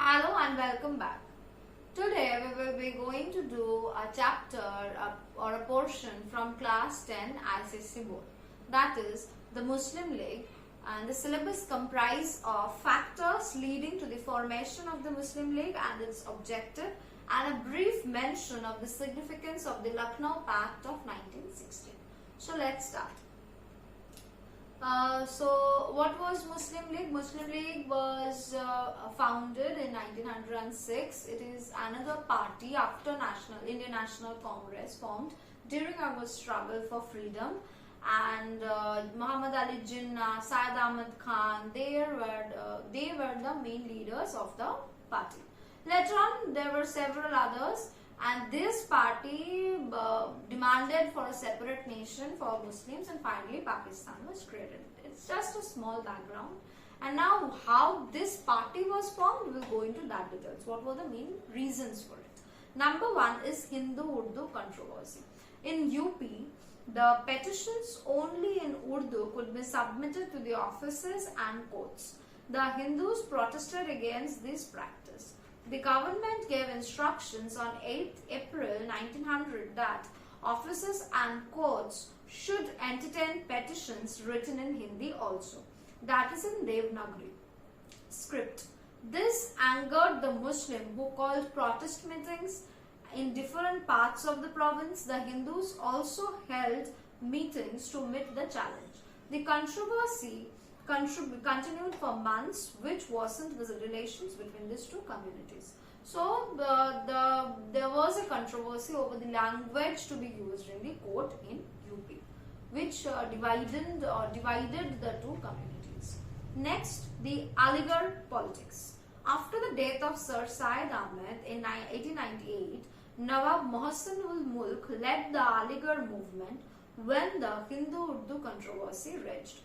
Hello and welcome back. Today we will be going to do a chapter or a portion from class 10 ICSE board, that is the Muslim League, and the syllabus comprises of factors leading to the formation of the Muslim League and its objective, and a brief mention of the significance of the Lucknow Pact of 1916. So let's start. So what was Muslim League? Muslim League was founded in 1906. It is another party after Indian National Congress formed during our struggle for freedom, and Muhammad Ali Jinnah, Syed Ahmad Khan, they were the main leaders of the party. Later on there were several others, and this party demanded for a separate nation for Muslims, and finally Pakistan was created. It's just a small background. And now how this party was formed, we will go into that details. What were the main reasons for it? Number one is Hindu-Urdu controversy. In UP, the petitions only in Urdu could be submitted to the offices and courts. The Hindus protested against this practice. The government gave instructions on 8th April 1900 that offices and courts should entertain petitions written in Hindi also, that is in Devanagari script. This angered the Muslim, who called protest meetings in different parts of the province. The Hindus also held meetings to meet the challenge. The controversy continued for months, which worsened the relations between these two communities. So there was a controversy over the language to be used in the court in UP, which divided the two communities. Next, the Aligarh politics. After the death of Sir Syed Ahmed in 1898, Nawab Mohsin Mulk led the Aligarh movement when the Hindu-Urdu controversy raged.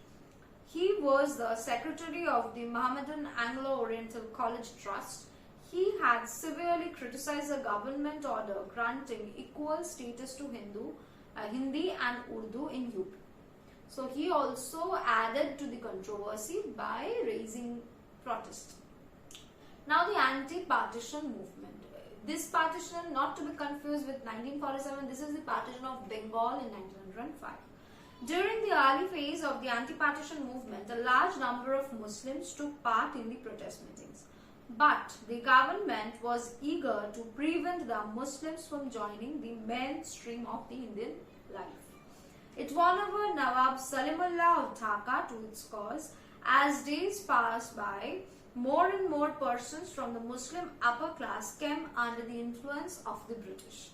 He was the secretary of the Mohammedan Anglo-Oriental College Trust. He had severely criticized the government order granting equal status to Hindi and Urdu in UP. So he also added to the controversy by raising protest. Now the anti-partition movement. This partition, not to be confused with 1947, this is the partition of Bengal in 1905. During the early phase of the anti-partition movement, a large number of Muslims took part in the protest meetings. But the government was eager to prevent the Muslims from joining the mainstream of the Indian life. It won over Nawab Salimullah of Dhaka to its cause. As days passed by, more and more persons from the Muslim upper class came under the influence of the British.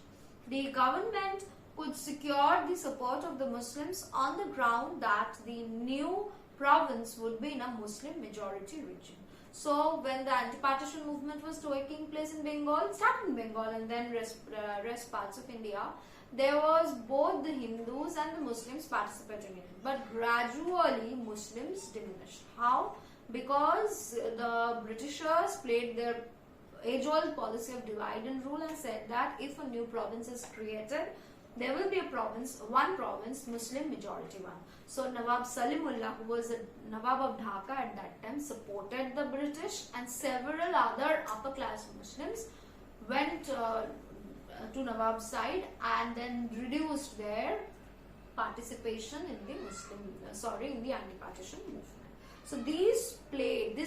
The government could secure the support of the Muslims on the ground that the new province would be in a Muslim majority region. So when the anti-partition movement was taking place in Bengal, it started in Bengal and then rest parts of India, there was both the Hindus and the Muslims participating in it. But gradually Muslims diminished. How? Because the Britishers played their age-old policy of divide and rule and said that if a new province is created, there will be one province, Muslim majority one. So Nawab Salimullah, who was a Nawab of Dhaka at that time, supported the British, and several other upper class Muslims went to Nawab's side and then reduced their participation in the in the anti-partition movement. So these strict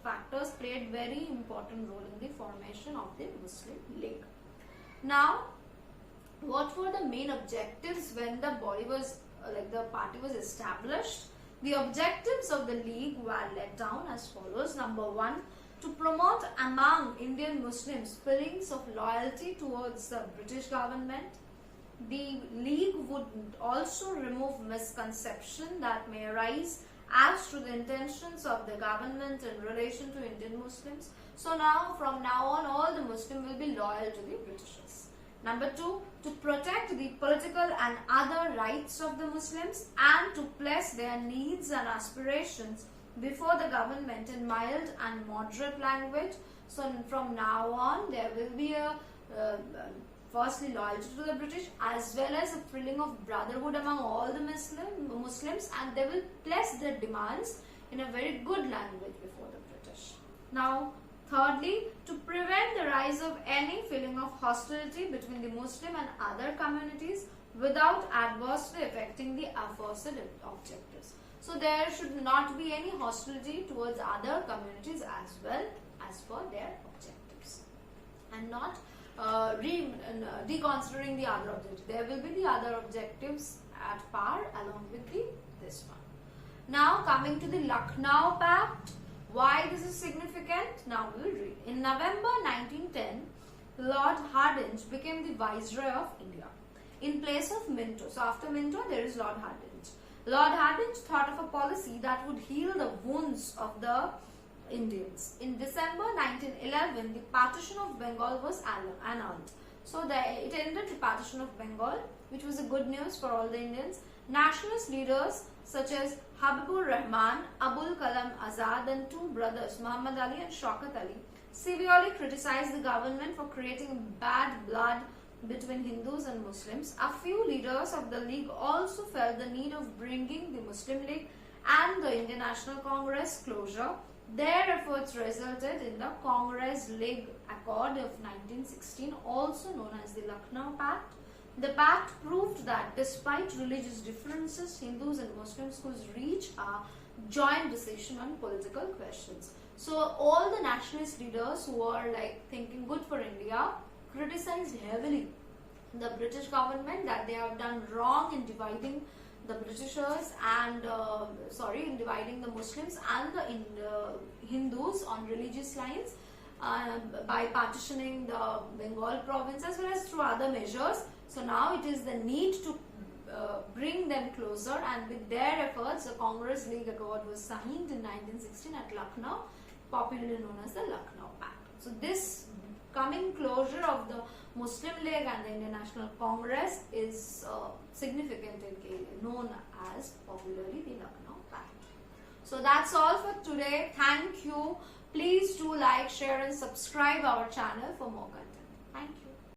factors played very important role in the formation of the Muslim League. Now, what were the main objectives when the party was established? The objectives of the league were laid down as follows. Number one, to promote among Indian Muslims feelings of loyalty towards the British government. The league would also remove misconception that may arise as to the intentions of the government in relation to Indian Muslims. So from now on, all the Muslims will be loyal to the Britishers. Number two, to protect the political and other rights of the Muslims and to place their needs and aspirations before the government in mild and moderate language. So from now on, there will be firstly loyalty to the British as well as a feeling of brotherhood among all the Muslims, and they will place their demands in a very good language before the British. Now, Thirdly, to prevent the rise of any feeling of hostility between the Muslim and other communities without adversely affecting the aforesaid objectives. So there should not be any hostility towards other communities as well as for their objectives, and not deconsidering the other objectives. There will be the other objectives at par along with this one. Now coming to the Lucknow Pact. Why this is significant? Now we will read. In November 1910, Lord Hardinge became the Viceroy of India in place of Minto. So after Minto, there is Lord Hardinge. Lord Hardinge thought of a policy that would heal the wounds of the Indians. In December 1911, the Partition of Bengal was annulled. So it ended the Partition of Bengal, which was a good news for all the Indians. Nationalist leaders such as Habibur Rahman, Abul Kalam Azad and two brothers, Muhammad Ali and Shaukat Ali, severely criticized the government for creating bad blood between Hindus and Muslims. A few leaders of the League also felt the need of bringing the Muslim League and the Indian National Congress closure. Their efforts resulted in the Congress-League Accord of 1916, also known as the Lucknow Pact. The pact proved that despite religious differences, Hindus and Muslims could reach a joint decision on political questions. So all the nationalist leaders who are thinking good for India criticized heavily the British government that they have done wrong in dividing the Britishers and in dividing the Muslims and the Hindus on religious lines by partitioning the Bengal province as well as through other measures. So now it is the need to bring them closer, and with their efforts, the Congress-League Accord was signed in 1916 at Lucknow, popularly known as the Lucknow Pact. So this coming closure of the Muslim League and the Indian National Congress is significant in known as popularly the Lucknow Pact. So that's all for today. Thank you. Please do like, share and subscribe our channel for more content. Thank you.